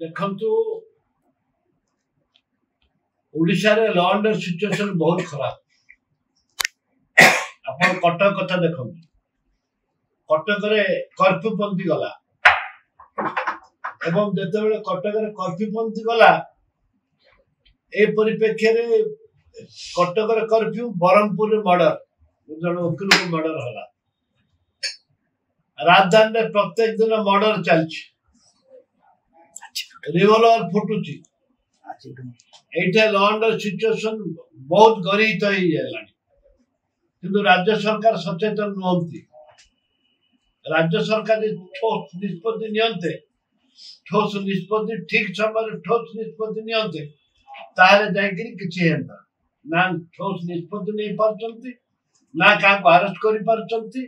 देखंतु ओडिशा रे law and situation बहुत खराब। अपन कटक कथा देखंतु कटक रे कर्फ्यू पंथी गला एवं जेते बेले कटक रे कर्फ्यू पंथी गला ए परिप्रेक्ष्य रे कटक रे कर्फ्यू बरहमपुर रे मर्डर जन वकील को मर्डर होला। राजधानी रे प्रत्येक दिन मर्डर चलछि रिवॉल्वर फुटुछि एठे लॉ एंड सिचुएशन बहुत गरीब हो जालानी किंतु राज्य सरकार सचेतन नुहंती। राज्य सरकार ठोस निष्पत्ति नियंते ठोस निष्पत्ति ठीक समय ठोस निष्पत्ति नियंते ताले जायकरी किछि हेंता ना ठोस निष्पत्ति नहीं पारचंती ना का अरेस्ट करि पारचंती।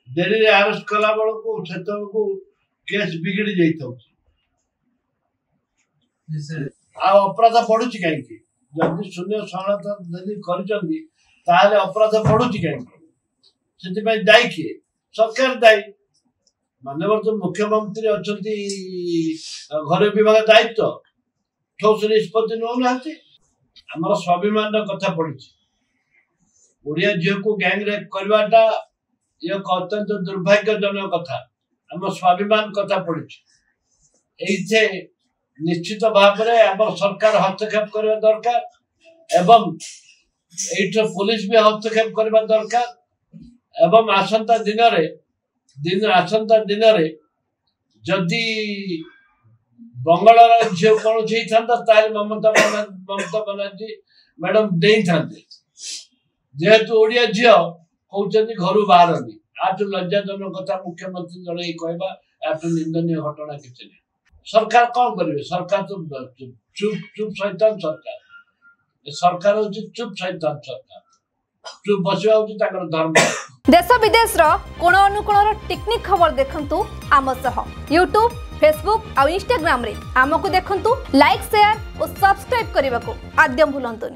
देरी रे अरेस्ट कला बेल को सेतल को केस बिगड़ी जाइतो आ अपराध बढ़ुची कहीं जदि शून्य सहनता यदि करचंती ताले अपराध बढ़ुची कहीं सेति पय दायी किए सरकार दायी माननीय जो मुख्यमंत्री अछंती घर विभाग दायित्व ठोस निष्पत्ति नौनाहांती। हमर स्वाभिमान कथा पड़ी ओडिया झील को गैंग रेप करवाटा ये अत्यंत दुर्भाग्यजनक कथा हम स्वाभिमान कथा पड़ी एइथे निश्चित भाव में आम सरकार हस्तक्षेप करने दरकार एवं एठ पुलिस भी हस्तक्षेप करने दरकार एवं आसंता दिन रे जदि बंगाल झील कौन था ममता बनर्जी मैडम दे था जेहेतु ओडिया झील कहते घर बाहर आठू लज्जाजनक कथा मुख्यमंत्री जन कहवा आठू निंदनीय घटना किसी नहीं। सरकार कौन करेंगे सरकार तो चुप शैतान सरकार हूँ चुप शैतान सरकार चुप बसवा हूँ धर्म। देश विदेश कोण अनुकोण टेक्निक खबर देखंतु आम सह यूट्यूब फेसबुक और इंस्टाग्राम रे आमको देखंतु लाइक शेयर और सब्सक्राइब करने को आद्य भूलंतुनि।